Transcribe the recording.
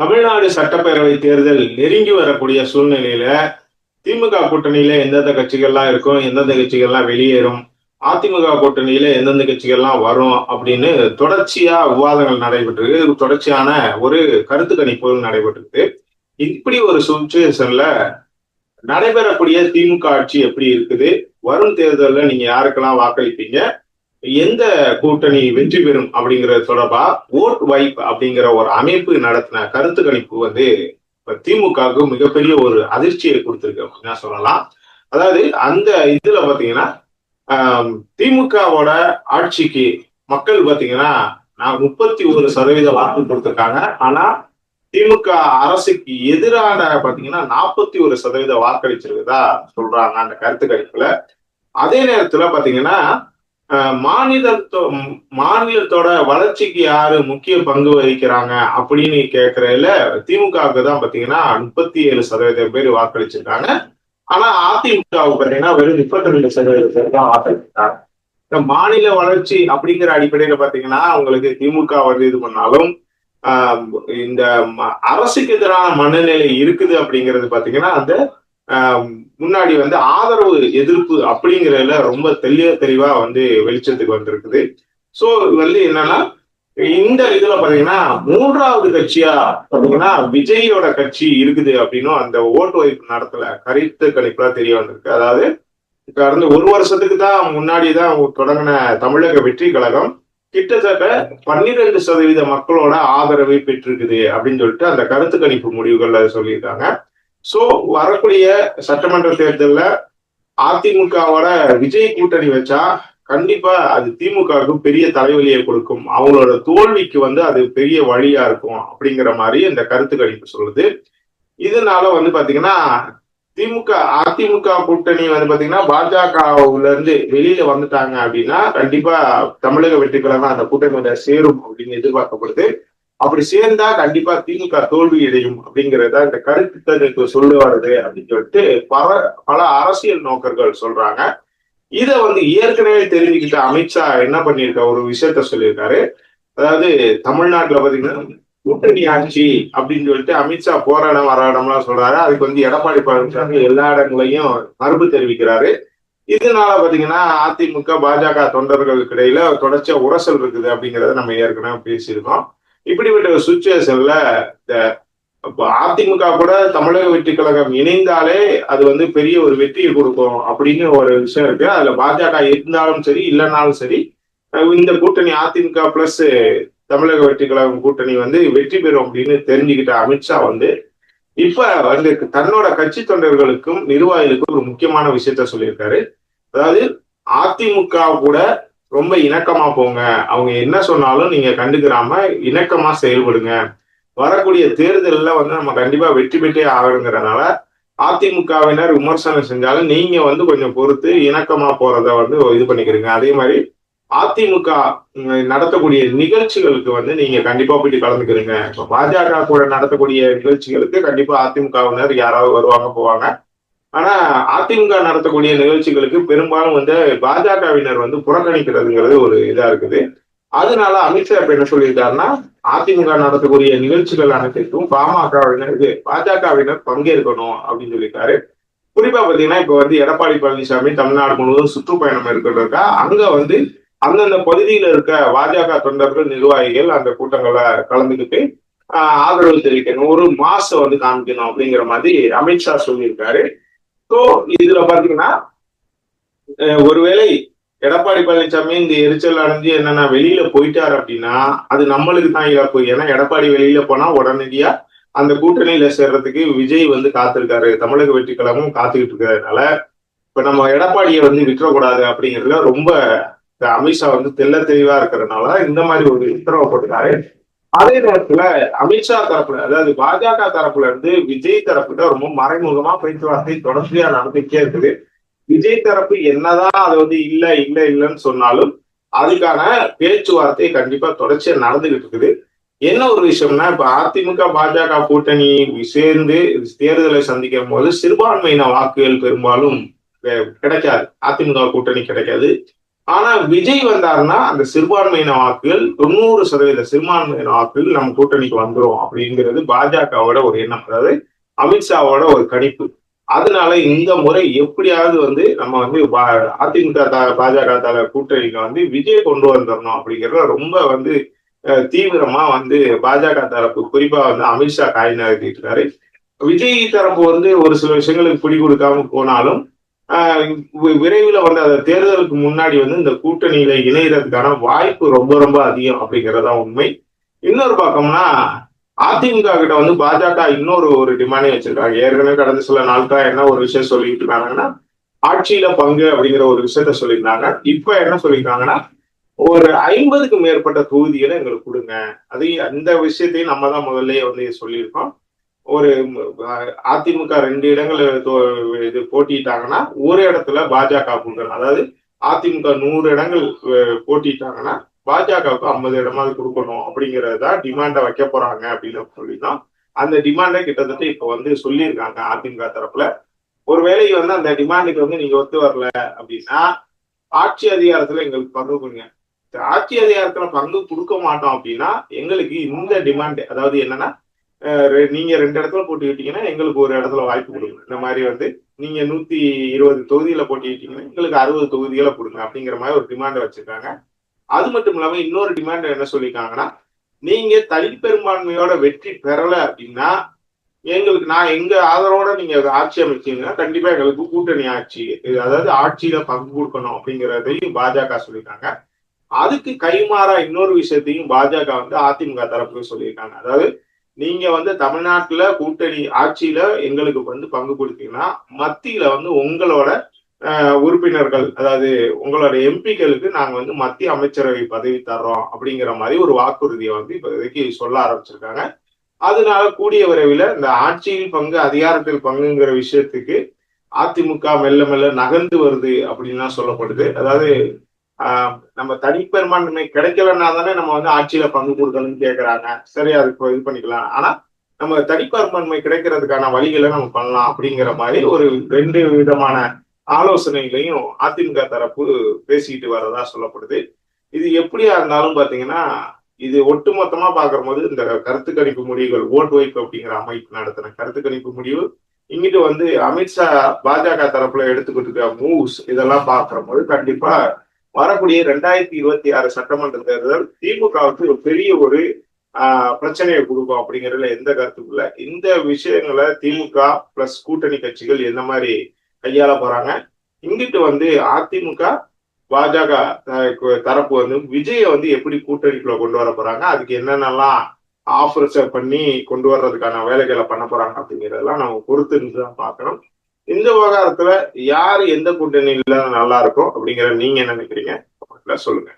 தமிழ்நாடு சட்டப்பேரவை தேர்தல் நெருங்கி வரக்கூடிய சூழ்நிலையில திமுக கூட்டணியில எந்தெந்த கட்சிகள்லாம் இருக்கும், எந்தெந்த கட்சிகள்லாம் வெளியேறும், அதிமுக கூட்டணியில எந்தெந்த கட்சிகள்லாம் வரும் அப்படின்னு தொடர்ச்சியா விவாதங்கள் நடைபெற்றிருக்கு. தொடர்ச்சியான ஒரு கருத்து கணிப்புகள் நடைபெற்றிருக்கு. இப்படி ஒரு சுச்சுவேஷன்ல நடைபெறக்கூடிய திமுக ஆட்சி எப்படி இருக்குது, வரும் தேர்தலில் நீங்க யாருக்கெல்லாம் வாக்களிப்பீங்க, எந்த கூட்டணி வெற்றி பெறும் அப்படிங்கிறது தொடர்பா ஓட் வைப் அப்படிங்கிற ஒரு அமைப்பு நடத்தின கருத்து கணிப்பு வந்து இப்ப திமுகவுக்கு மிகப்பெரிய ஒரு அதிர்ச்சியை கொடுத்திருக்கு அப்படின்னா சொல்லலாம். அதாவது அந்த இதுல பாத்தீங்கன்னா திமுகவோட ஆட்சிக்கு மக்கள் பாத்தீங்கன்னா 31% வாக்கு கொடுத்திருக்காங்க. ஆனா திமுக அரசுக்கு எதிரான பாத்தீங்கன்னா 41% வாக்களிச்சிருக்குதா சொல்றாங்க அந்த கருத்து கணிப்புல. அதே நேரத்துல பாத்தீங்கன்னா மாநிலத்தோட வளர்ச்சிக்கு யாரு முக்கிய பங்கு வகிக்கிறாங்க அப்படின்னு கேட்கறதுல திமுகவுக்கு தான் பாத்தீங்கன்னா 37% பேர் வாக்களிச்சிருக்காங்க. ஆனா அதிமுகவுக்கு பாத்தீங்கன்னா வெறும் 32% பேர் தான் வாக்களிச்சிருக்காங்க. மாநில வளர்ச்சி அப்படிங்கிற அடிப்படையில பாத்தீங்கன்னா உங்களுக்கு திமுக வந்து இது பண்ணாலும் இந்த அரசுக்கு எதிரான மனநிலை இருக்குது அப்படிங்கிறது பாத்தீங்கன்னா அந்த முன்னாடி வந்து ஆதரவு எதிர்ப்பு அப்படிங்கிறதுல ரொம்ப தெளிவா வந்து வெளிச்சத்துக்கு வந்திருக்குது. சோ வந்து என்னன்னா இந்த இதுல பாத்தீங்கன்னா மூன்றாவது கட்சியா பாத்தீங்கன்னா விஜயோட கட்சி இருக்குது அப்படின்னும் அந்த ஓட்டு வைப்பு நடத்தல கருத்து கணிப்புல தெரிய வந்திருக்கு. அதாவது கடந்த ஒரு வருஷத்துக்கு தான் முன்னாடிதான் தொடங்கின தமிழக வெற்றி கழகம் கிட்டத்தட்ட 12% மக்களோட ஆதரவை பெற்றிருக்குது அப்படின்னு சொல்லிட்டு அந்த கருத்து கணிப்பு முடிவுகள்ல சொல்லியிருக்காங்க. சோ வரக்கூடிய சட்டமன்ற தேர்தல்ல அதிமுகவோட விஜய் கூட்டணி வச்சா கண்டிப்பா அது திமுகவுக்கு பெரிய தலைவலியை கொடுக்கும். அவங்களோட தோல்விக்கு வந்து அது பெரிய வழியா இருக்கும் அப்படிங்கிற மாதிரி இந்த கருத்து கணிப்பு சொல்லுது. இதனால வந்து பாத்தீங்கன்னா அதிமுக கூட்டணி வந்து பாத்தீங்கன்னா பாஜகவுல இருந்து வெளியில வந்துட்டாங்க அப்படின்னா கண்டிப்பா தமிழக வெற்றி கழகம் அந்த கூட்டணியில சேரும் அப்படின்னு எதிர்பார்க்கப்படுது. அப்படி சேர்ந்தா கண்டிப்பா திமுக தோல்வி அடையும் அப்படிங்கறத இந்த கருத்து சொல்லு வருது அப்படின்னு சொல்லிட்டு பல அரசியல் நோக்கர்கள் சொல்றாங்க. இத வந்து ஏற்கனவே தெரிஞ்சுக்கிட்ட அமித்ஷா என்ன பண்ணிருக்க ஒரு விஷயத்த சொல்லியிருக்காரு. அதாவது தமிழ்நாட்டுல பாத்தீங்கன்னா கூட்டணி ஆட்சி அப்படின்னு சொல்லிட்டு அமித்ஷா போற இடம் வர இடம்லாம் சொல்றாரு. அதுக்கு வந்து எடப்பாடி பழனிசாமி எல்லா இடங்களையும் மறுப்பு தெரிவிக்கிறாரு. இதனால பாத்தீங்கன்னா அதிமுக பாஜக தொண்டர்களுக்கு இடையில தொடர்ச்சியா உரசல் இருக்குது அப்படிங்கறத நம்ம ஏற்கனவே பேசியிருக்கோம். இப்படிப்பட்ட ஒரு சுச்சுவேஷன்ல அதிமுக கூட தமிழக வெற்றி கழகம் இணைந்தாலே அது வந்து பெரிய ஒரு வெற்றியை கொடுக்கும் அப்படின்னு ஒரு விஷயம் இருக்கு. அதுல பாஜக இருந்தாலும் சரி இல்லைனாலும் சரி இந்த கூட்டணி அதிமுக பிளஸ் தமிழக வெற்றி கழகம் கூட்டணி வந்து வெற்றி பெறும் அப்படின்னு தெரிஞ்சுக்கிட்ட அமித்ஷா வந்து இப்ப வந்து தன்னோட கட்சி தொண்டர்களுக்கும் நிர்வாகிகளுக்கும் ஒரு முக்கியமான விஷயத்த சொல்லியிருக்காரு. அதாவது அதிமுக கூட ரொம்ப இணக்கமா போங்க, அவங்க என்ன சொன்னாலும் நீங்க கண்டுக்கிறாம இணக்கமா செயல்படுங்க, வரக்கூடிய தேர்தலில் வந்து நம்ம கண்டிப்பா வெற்றி பெற்றே ஆகணுங்கிறதுனால அதிமுகவினர் விமர்சனம் செஞ்சாலும் நீங்க வந்து கொஞ்சம் பொறுத்து இணக்கமா போறத வந்து இது பண்ணிக்கிறீங்க. அதே மாதிரி அதிமுக நடத்தக்கூடிய நிகழ்ச்சிகளுக்கு வந்து நீங்க கண்டிப்பா போயிட்டு கலந்துக்கிறீங்க. இப்போ பாஜக கூட நடத்தக்கூடிய நிகழ்ச்சிகளுக்கு கண்டிப்பா அதிமுகவினர் யாராவது வருவாங்க போவாங்க. ஆனா அதிமுக நடத்தக்கூடிய நிகழ்ச்சிகளுக்கு பெரும்பாலும் வந்து பாஜகவினர் வந்து புறக்கணிக்கிறதுங்கிறது ஒரு இதா இருக்குது. அதனால அமித்ஷா இப்ப என்ன சொல்லியிருக்காருன்னா அதிமுக நடத்தக்கூடிய நிகழ்ச்சிகள் அனைத்துக்கும் பாஜகவினர் பங்கேற்கணும் அப்படின்னு சொல்லியிருக்காரு. குறிப்பா பாத்தீங்கன்னா இப்ப வந்து எடப்பாடி பழனிசாமி தமிழ்நாடு முழுவதும் சுற்றுப்பயணம் மேற்கொண்டிருக்கா. அங்க வந்து அந்தந்த பகுதியில இருக்க பாஜக தொண்டர்கள் நிர்வாகிகள் அந்த கூட்டங்களை கலந்துக்கிட்டு ஆதரவு தெரிவிக்கணும், ஒரு மாச வந்து காமிக்கணும் அப்படிங்கிற மாதிரி அமித்ஷா சொல்லியிருக்காரு. ஸோ இதுல பாத்தீங்கன்னா ஒருவேளை எடப்பாடி பழனிசாமி இந்த எரிச்சல் அடைஞ்சு என்னன்னா வெளியில போயிட்டாரு அப்படின்னா அது நம்மளுக்கு தான் இழப்பு. ஏன்னா எடப்பாடி வெளியில போனா உடனடியா அந்த கூட்டணியில சேர்றதுக்கு விஜய் வந்து காத்திருக்காரு, தமிழக வெற்றி கழகமும் காத்துக்கிட்டு இருக்கிறதுனால இப்ப நம்ம எடப்பாடியை வந்து விட்டுறக்கூடாது அப்படிங்கிறதுல ரொம்ப அமித்ஷா வந்து தெளிவா இருக்கிறதுனால இந்த மாதிரி ஒரு உத்தரவு போட்டுக்காரு. அதே நேரத்துல அமித்ஷா தரப்புல அதாவது பாஜக தரப்புல இருந்து விஜய் தரப்புல ரொம்ப மறைமுகமா பேச்சுவார்த்தை தொடர்ச்சியா நடந்துட்டே இருக்குது. விஜய் தரப்பு என்னதான் அது வந்து இல்லைன்னு சொன்னாலும் அதுக்கான பேச்சுவார்த்தை கண்டிப்பா தொடர்ச்சியா நடந்துகிட்டு இருக்குது. என்ன ஒரு விஷயம்னா இப்ப அதிமுக பாஜக கூட்டணி சேர்ந்து தேர்தலை சந்திக்கும் போது சிறுபான்மையின வாக்குகள் பெரும்பாலும் கிடைக்காது, அதிமுக கூட்டணி கிடைக்காது. ஆனா விஜய் வந்தாருன்னா அந்த சிறுபான்மையின வாக்குகள் 90% சிறுபான்மையின வாக்குகள் நம்ம கூட்டணிக்கு வந்துரும் அப்படிங்கிறது பாஜகவோட ஒரு எண்ணம். அதாவது அமித்ஷாவோட ஒரு கணிப்பு. அதனால இந்த முறை எப்படியாவது வந்து நம்ம வந்து அதிமுக பாஜக தல கூட்டணிக்கு வந்து விஜய் கொண்டு வந்துடணும் அப்படிங்கறத ரொம்ப வந்து தீவிரமா வந்து பாஜக தரப்பு குறிப்பா வந்து அமித்ஷா காய் நகர்த்திட்டு இருக்காரு. விஜய் தரப்பு வந்து ஒரு சில விஷயங்களுக்கு பிடி கொடுக்காம போனாலும் விரைவில் வந்து அந்த தேர்தலுக்கு முன்னாடி வந்து இந்த கூட்டணியில இணையறதுக்கான வாய்ப்பு ரொம்ப ரொம்ப அதிகம் அப்படிங்கறதா உண்மை. இன்னொரு பக்கம்னா அதிமுக கிட்ட வந்து பாஜக ஒரு டிமாண்டே வச்சிருக்காங்க. ஏற்கனவே கடந்த சில நாட்களா என்ன ஒரு விஷயம் சொல்லிட்டு இருக்காங்கன்னா ஆட்சியில பங்கு அப்படிங்கிற ஒரு விஷயத்த சொல்லியிருந்தாங்க. இப்ப என்ன சொல்லியிருக்காங்கன்னா ஒரு 50க்கு மேற்பட்ட தொகுதிகளை எங்களுக்கு கொடுங்க. அது அந்த விஷயத்தையும் நம்ம தான் முதல்லயே வந்து சொல்லியிருக்கோம். ஒரு அதிமுக 2 இடங்கள் இது போட்டிட்டாங்கன்னா ஒரு இடத்துல பாஜக கொடுக்கணும். அதாவது அதிமுக 100 இடங்கள் போட்டிட்டாங்கன்னா பாஜகவுக்கு 50 இடமாவது கொடுக்கணும் அப்படிங்கறதுதான் டிமாண்டை வைக்க போறாங்க அப்படின்னு சொல்லிதான் அந்த டிமாண்டை கிட்டத்தட்ட இப்ப வந்து சொல்லியிருக்காங்க அதிமுக தரப்புல. ஒருவேளை வந்து அந்த டிமாண்டுக்கு வந்து நீங்க ஒத்து வரல அப்படின்னா ஆட்சி அதிகாரத்துல எங்களுக்கு பங்கு கொடுங்க. ஆட்சி அதிகாரத்துல பங்கு கொடுக்க மாட்டோம் அப்படின்னா எங்களுக்கு இந்த டிமாண்ட், அதாவது என்னன்னா நீங்க 2 இடத்துல போட்டிக்கிட்டீங்கன்னா எங்களுக்கு ஒரு இடத்துல வாய்ப்பு கொடுங்க. இந்த மாதிரி வந்து நீங்க 120 தொகுதியில போட்டிக்கிட்டீங்கன்னா எங்களுக்கு 60 தொகுதிகளை கொடுங்க அப்படிங்கிற மாதிரி ஒரு டிமாண்ட் வச்சிருக்காங்க. அது மட்டும் இல்லாம இன்னொரு டிமாண்ட் என்ன சொல்லியிருக்காங்கன்னா நீங்க தனிப்பெரும்பான்மையோட வெற்றி பெறல அப்படின்னா நான் எங்க ஆதரவோட நீங்க ஆட்சி அமைச்சீங்கன்னா கண்டிப்பா எங்களுக்கு கூட்டணி ஆட்சி, அதாவது ஆட்சியில பங்கு கொடுக்கணும் அப்படிங்கிறதையும் பாஜக சொல்லியிருக்காங்க. அதுக்கு கைமாறா இன்னொரு விஷயத்தையும் பாஜக வந்து அதிமுக தரப்புல சொல்லியிருக்காங்க. அதாவது நீங்க வந்து தமிழ்நாட்டுல கூட்டணி ஆட்சியில எங்களுக்கு வந்து பங்கு கொடுத்தீங்கன்னா மத்தியில வந்து உங்களோட உறுப்பினர்கள், அதாவது உங்களோட எம்பிக்களுக்கு நாங்க வந்து மத்திய அமைச்சரவை பதவி தர்றோம் அப்படிங்கிற மாதிரி ஒரு வாக்குறுதியை வந்து இப்போதைக்கு சொல்ல ஆரம்பிச்சிருக்காங்க. அதனால கூடிய விரைவில் இந்த ஆட்சியில் பங்கு அதிகாரத்தில் பங்குங்கிற விஷயத்துக்கு அதிமுக மெல்ல மெல்ல நகர்ந்து வருது அப்படின்லாம் சொல்லப்படுது. அதாவது நம்ம தனிப்பெரும்பான்மை கிடைக்கலன்னா தானே நம்ம வந்து ஆட்சியில பங்கு கொடுக்கணும்னு கேட்கறாங்க. சரி, அதுக்கு இது பண்ணிக்கலாம். ஆனா நம்ம தனிப்பெரும்பான்மை கிடைக்கிறதுக்கான வழிகளை நம்ம பண்ணலாம் அப்படிங்கிற மாதிரி ஒரு 2 விதமான ஆலோசனைகளையும் அதிமுக தரப்பு பேசிக்கிட்டு வர்றதா சொல்லப்படுது. இது எப்படியா இருந்தாலும் பாத்தீங்கன்னா இது ஒட்டுமொத்தமா பார்க்கும் போது இந்த கருத்து கணிப்பு முடிவுகள் ஓட் வைப் அப்படிங்கிற அமைப்பு நடத்தின கருத்து கணிப்பு முடிவு, இங்கிட்டு வந்து அமித்ஷா பாஜக தரப்புல எடுத்துக்கிட்டு இருக்க மூவ்ஸ், இதெல்லாம் பார்க்கிற போது கண்டிப்பா வரக்கூடிய 2026 சட்டமன்ற தேர்தல் திமுகவுக்கு ஒரு பெரிய ஒரு பிரச்சனையை கொடுக்கும் அப்படிங்கிறதுல எந்த கருத்துக்கும் இல்லை. இந்த விஷயங்களை திமுக பிளஸ் கூட்டணி கட்சிகள் எந்த மாதிரி கையாள போறாங்க, இங்கிட்டு வந்து அதிமுக பாஜக தரப்பு வந்து விஜயை வந்து எப்படி கூட்டணிக்குள்ள கொண்டு வர போறாங்க, அதுக்கு என்னென்னலாம் ஆஃபர்ஸ் பண்ணி கொண்டு வர்றதுக்கான வேலைகளை பண்ண போறாங்க அப்படிங்கிறதெல்லாம் நம்ம பொறுத்து இருந்துதான் பார்க்கணும். இந்த விவகாரத்துல யாரு எந்த கூட்டணியில நல்லா இருக்கும் அப்படிங்கிற நீங்க என்ன நினைக்கிறீங்க சொல்லுங்க.